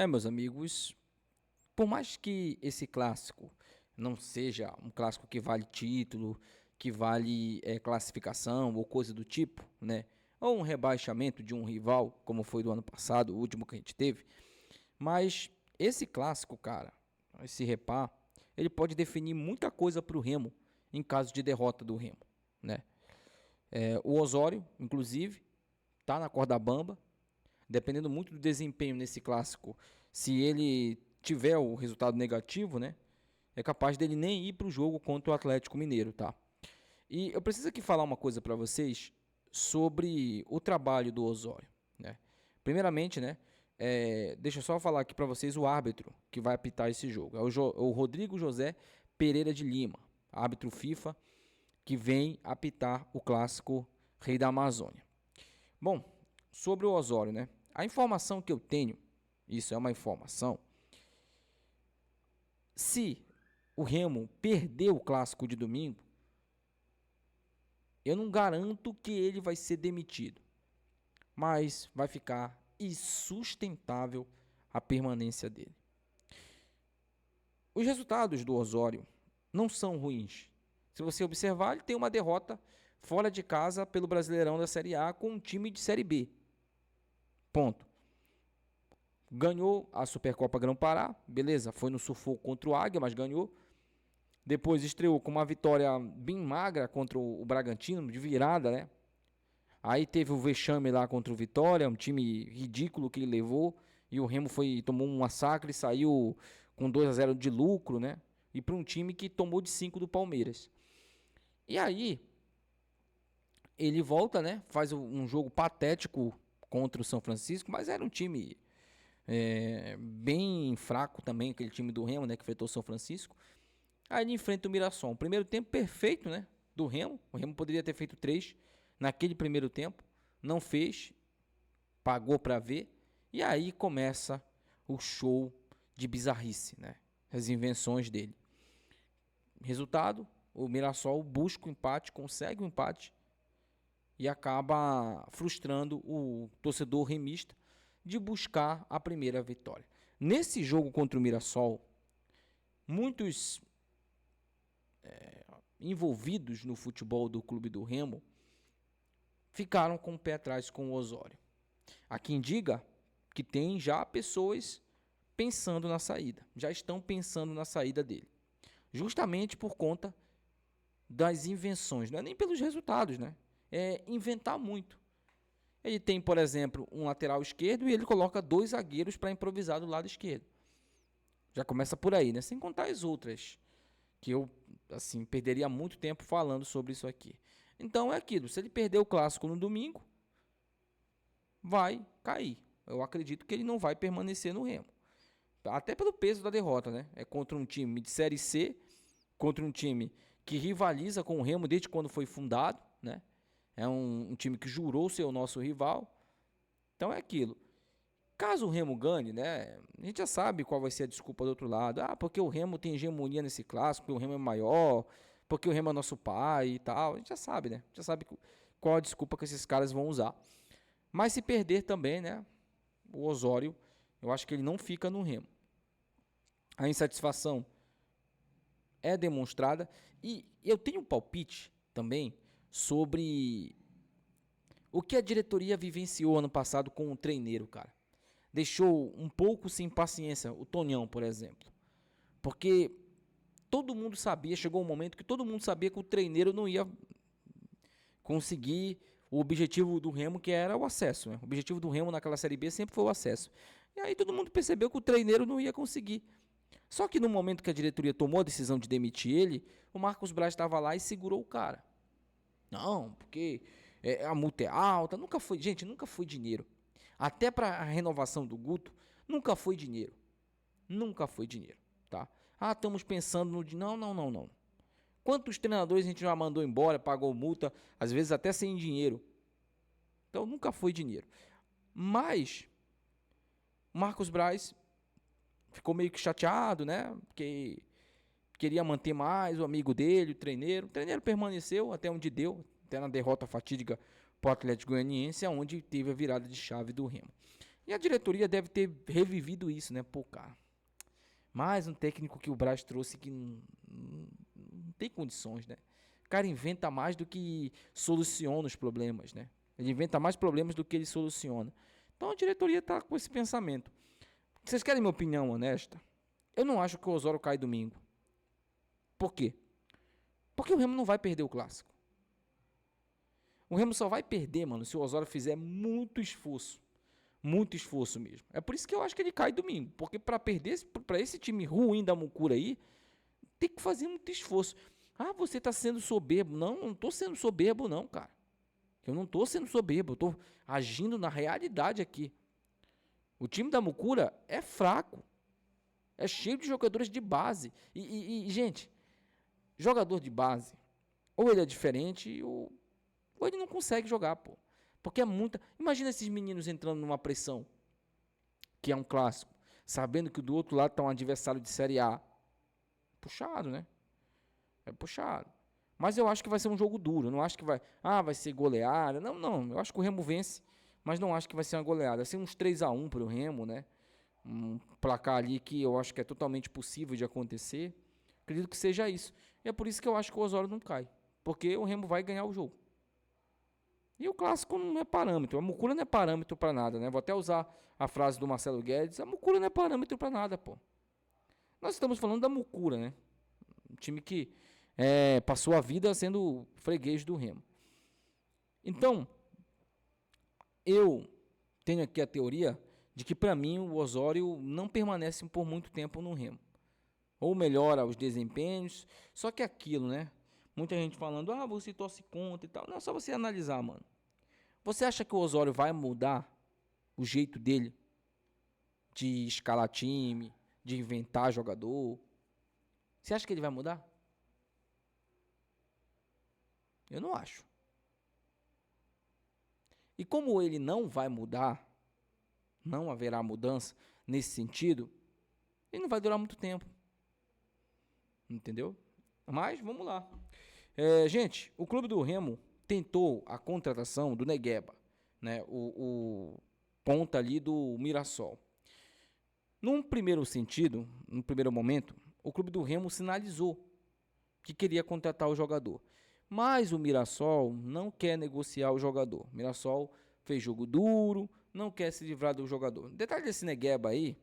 Meus amigos, por mais que esse clássico não seja um clássico que vale título, que vale classificação ou coisa do tipo, né? Ou um rebaixamento de um rival, como foi do ano passado, o último que a gente teve. Mas esse clássico, cara, esse repá, ele pode definir muita coisa para o Remo em caso de derrota do Remo, né? O Osório, inclusive, tá na corda bamba, dependendo muito do desempenho nesse clássico. Se ele tiver o resultado negativo, né, é capaz dele nem ir para o jogo contra o Atlético Mineiro, tá? E eu preciso aqui falar uma coisa para vocês sobre o trabalho do Osório, né? Primeiramente, né, deixa eu só falar aqui para vocês o árbitro que vai apitar esse jogo. É o Rodrigo José Pereira de Lima, árbitro FIFA, que vem apitar o clássico Rei da Amazônia. Bom, sobre o Osório, né? A informação que eu tenho, isso é uma informação, se o Remo perder o clássico de domingo, eu não garanto que ele vai ser demitido, mas vai ficar insustentável a permanência dele. Os resultados do Osório não são ruins. Se você observar, ele tem uma derrota fora de casa pelo Brasileirão da Série A com um time de Série B. Ponto. Ganhou a Supercopa Grão-Pará, beleza, foi no sufoco contra o Águia, mas ganhou. Depois estreou com uma vitória bem magra contra o Bragantino, de virada, né? Aí teve o vexame lá contra o Vitória, um time ridículo que ele levou. E o Remo tomou um massacre e saiu com 2-0 de lucro, né? E para um time que tomou de 5 do Palmeiras. E aí, ele volta, né? Faz um jogo patético contra o São Francisco, mas era um time bem fraco também, aquele time do Remo, né? Que enfrentou o São Francisco. Aí ele enfrenta o Mirassol. Primeiro tempo perfeito, né? Do Remo. O Remo poderia ter feito 3 naquele primeiro tempo. Não fez. Pagou para ver. E aí começa o show de bizarrice, né? As invenções dele. Resultado, o Mirassol busca o empate, consegue o empate e acaba frustrando o torcedor remista de buscar a primeira vitória. Nesse jogo contra o Mirassol, muitos envolvidos no futebol do clube do Remo ficaram com o pé atrás com o Osório. Há quem diga que tem já pessoas pensando na saída, já estão pensando na saída dele, justamente por conta das invenções, não é nem pelos resultados, né? É inventar muito. Ele tem, por exemplo, um lateral esquerdo e ele coloca 2 zagueiros para improvisar do lado esquerdo. Já começa por aí, né? Sem contar as outras, que eu, assim, perderia muito tempo falando sobre isso aqui. Então é aquilo, se ele perder o clássico no domingo, vai cair. Eu acredito que ele não vai permanecer no Remo. Até pelo peso da derrota, né? É contra um time de Série C, contra um time que rivaliza com o Remo desde quando foi fundado, né? É um time que jurou ser o nosso rival. Então é aquilo. Caso o Remo ganhe, né? A gente já sabe qual vai ser a desculpa do outro lado. Ah, porque o Remo tem hegemonia nesse clássico, porque o Remo é maior, porque o Remo é nosso pai e tal. A gente já sabe, né? Já sabe qual a desculpa que esses caras vão usar. Mas se perder também, né? O Osório, eu acho que ele não fica no Remo. A insatisfação é demonstrada. E eu tenho um palpite também sobre o que a diretoria vivenciou ano passado com o treineiro, cara. Deixou um pouco sem paciência o Tonhão, por exemplo. Porque todo mundo sabia, chegou um momento que todo mundo sabia que o treineiro não ia conseguir o objetivo do Remo, que era o acesso, né? O objetivo do Remo naquela Série B sempre foi o acesso. E aí todo mundo percebeu que o treineiro não ia conseguir. Só que no momento que a diretoria tomou a decisão de demitir ele, o Marcos Braz estava lá e segurou o cara. Não, porque a multa é alta. Nunca foi, gente, nunca foi dinheiro. Até para a renovação do Guto, nunca foi dinheiro. Nunca foi dinheiro, tá? Ah, estamos pensando no... Não, não, não, não. Quantos treinadores a gente já mandou embora, pagou multa, às vezes até sem dinheiro. Então nunca foi dinheiro. Mas Marcos Braz ficou meio que chateado, né? Porque queria manter mais o amigo dele, o treineiro. O treineiro permaneceu até onde deu, até na derrota fatídica para o Atlético Goianiense, onde teve a virada de chave do Remo. E a diretoria deve ter revivido isso, né? Pô, cara, mais um técnico que o Braz trouxe que não tem condições, né? O cara inventa mais do que soluciona os problemas, né? Ele inventa mais problemas do que ele soluciona. Então a diretoria está com esse pensamento. Vocês querem minha opinião honesta? Eu não acho que o Osório cai domingo. Por quê? Porque o Remo não vai perder o clássico. O Remo só vai perder, mano, se o Osório fizer muito esforço. Muito esforço mesmo. É por isso que eu acho que ele cai domingo. Porque para perder, para esse time ruim da Mucura aí, tem que fazer muito esforço. Ah, você está sendo soberbo. Não, não estou sendo soberbo não, cara. Eu não estou sendo soberbo. Eu estou agindo na realidade aqui. O time da Mucura é fraco. É cheio de jogadores de base. Gente, jogador de base, ou ele é diferente, ou ele não consegue jogar, pô. Porque é muita... Imagina esses meninos entrando numa pressão, que é um clássico, sabendo que do outro lado está um adversário de Série A. Puxado, né? É puxado. Mas eu acho que vai ser um jogo duro. Eu não acho que vai ser goleada. Não, não. Eu acho que o Remo vence, mas não acho que vai ser uma goleada. Vai ser uns 3-1 para o Remo, né? Um placar ali que eu acho que é totalmente possível de acontecer. Acredito que seja isso. E é por isso que eu acho que o Osório não cai. Porque o Remo vai ganhar o jogo. E o clássico não é parâmetro. A Mucura não é parâmetro para nada, né? Vou até usar a frase do Marcelo Guedes. A Mucura não é parâmetro para nada, pô. Nós estamos falando da Mucura, né? Um time que passou a vida sendo freguês do Remo. Então, eu tenho aqui a teoria de que, para mim, o Osório não permanece por muito tempo no Remo. Ou melhora os desempenhos. Só que aquilo, né? Muita gente falando, você torce contra e tal. Não, é só você analisar, mano. Você acha que o Osório vai mudar o jeito dele de escalar time, de inventar jogador? Você acha que ele vai mudar? Eu não acho. E como ele não vai mudar, não haverá mudança nesse sentido, ele não vai durar muito tempo. Entendeu? Mas vamos lá. Gente, o clube do Remo tentou a contratação do Negueba, né? O ponta ali do Mirassol. Num primeiro sentido, num primeiro momento, o clube do Remo sinalizou que queria contratar o jogador. Mas o Mirassol não quer negociar o jogador. O Mirassol fez jogo duro, não quer se livrar do jogador. O detalhe desse Negueba aí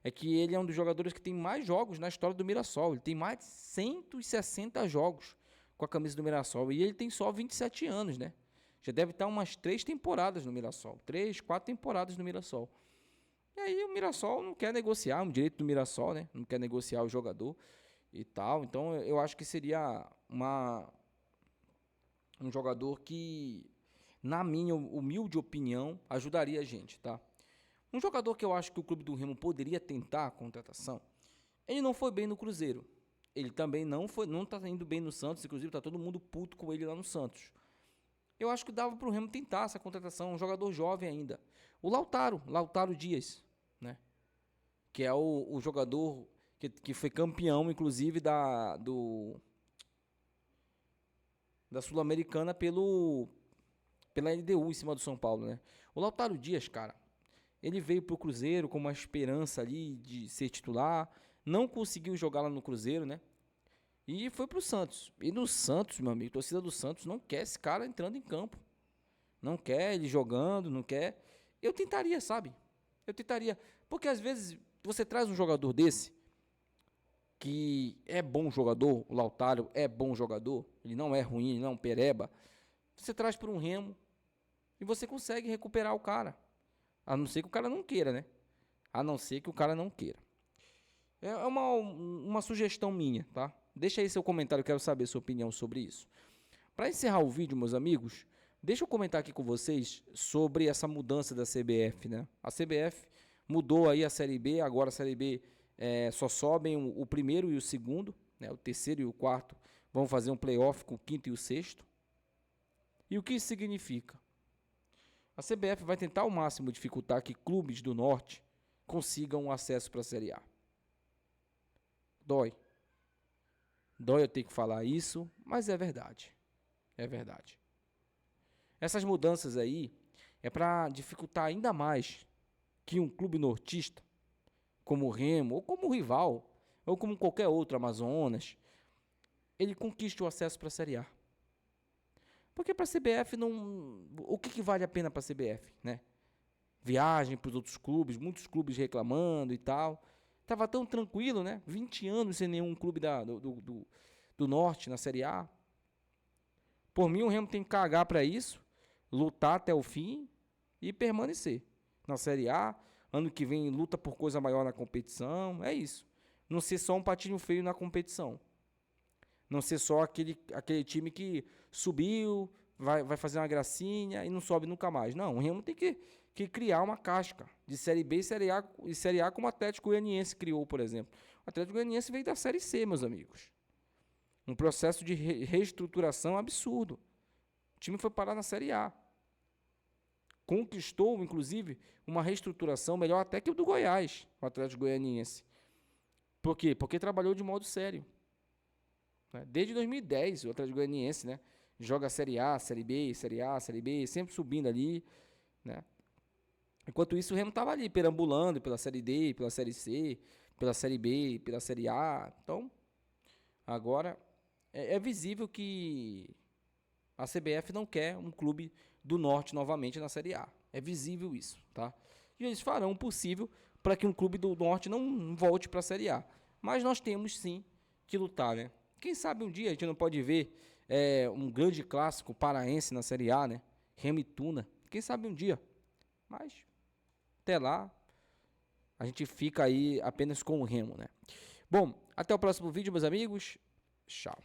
é que ele é um dos jogadores que tem mais jogos na história do Mirassol. Ele tem mais de 160 jogos com a camisa do Mirassol. E ele tem só 27 anos, né? Já deve estar umas 3 temporadas no Mirassol. 3, 4 temporadas no Mirassol. E aí o Mirassol não quer negociar, é um direito do Mirassol, né? Não quer negociar o jogador e tal. Então eu acho que seria um jogador que, na minha humilde opinião, ajudaria a gente, tá? Um jogador que eu acho que o clube do Remo poderia tentar a contratação, ele não foi bem no Cruzeiro. Ele também não está indo bem no Santos, inclusive está todo mundo puto com ele lá no Santos. Eu acho que dava para o Remo tentar essa contratação, um jogador jovem ainda. O Lautaro Dias, né? Que é o jogador que foi campeão, inclusive, da Sul-Americana pela LDU em cima do São Paulo, né? O Lautaro Dias, cara, ele veio pro Cruzeiro com uma esperança ali de ser titular, não conseguiu jogar lá no Cruzeiro, né? E foi pro Santos. E no Santos, meu amigo, a torcida do Santos não quer esse cara entrando em campo. Não quer ele jogando, não quer. Eu tentaria, sabe? Eu tentaria. Porque às vezes você traz um jogador desse, que é bom jogador, o Lautaro é bom jogador, ele não é ruim, ele não é um pereba. Você traz para um Remo e você consegue recuperar o cara. A não ser que o cara não queira, né? A não ser que o cara não queira. É uma sugestão minha, tá? Deixa aí seu comentário, eu quero saber sua opinião sobre isso. Para encerrar o vídeo, meus amigos, deixa eu comentar aqui com vocês sobre essa mudança da CBF, né? A CBF mudou aí a Série B, agora a Série B só sobem o primeiro e o segundo, né? O terceiro e o quarto vão fazer um playoff com o quinto e o sexto. E o que isso significa? A CBF vai tentar ao máximo dificultar que clubes do Norte consigam acesso para a Série A. Dói eu ter que falar isso, mas é verdade. É verdade. Essas mudanças aí é para dificultar ainda mais que um clube nortista, como o Remo, ou como o rival, ou como qualquer outro, Amazonas, ele conquiste o acesso para a Série A? Porque para a CBF não. O que vale a pena para a CBF, né? Viagem para os outros clubes, muitos clubes reclamando e tal. Tava tão tranquilo, né? 20 anos sem nenhum clube do Norte na Série A. Por mim, o Remo tem que cagar para isso, lutar até o fim e permanecer na Série A. Ano que vem luta por coisa maior na competição. É isso. Não ser só um patinho feio na competição. Não ser só aquele time que subiu, vai fazer uma gracinha e não sobe nunca mais. Não, o Remo tem que criar uma casca de Série B e Série A como o Atlético Goianiense criou, por exemplo. O Atlético Goianiense veio da Série C, meus amigos. Um processo de reestruturação absurdo. O time foi parar na Série A. Conquistou, inclusive, uma reestruturação melhor até que o do Goiás, o Atlético Goianiense. Por quê? Porque trabalhou de modo sério. Desde 2010, o Atlético Goianiense, né, joga Série A, Série B, Série A, Série B, sempre subindo ali, né? Enquanto isso, o Remo estava ali, perambulando pela Série D, pela Série C, pela Série B, pela Série A. Então, agora, é visível que a CBF não quer um clube do Norte novamente na Série A. É visível isso, tá? E eles farão o possível para que um clube do Norte não volte para a Série A. Mas nós temos, sim, que lutar, né? Quem sabe um dia a gente não pode ver um grande clássico paraense na Série A, né? Remo e Tuna. Quem sabe um dia. Mas, até lá, a gente fica aí apenas com o Remo, né? Bom, até o próximo vídeo, meus amigos. Tchau.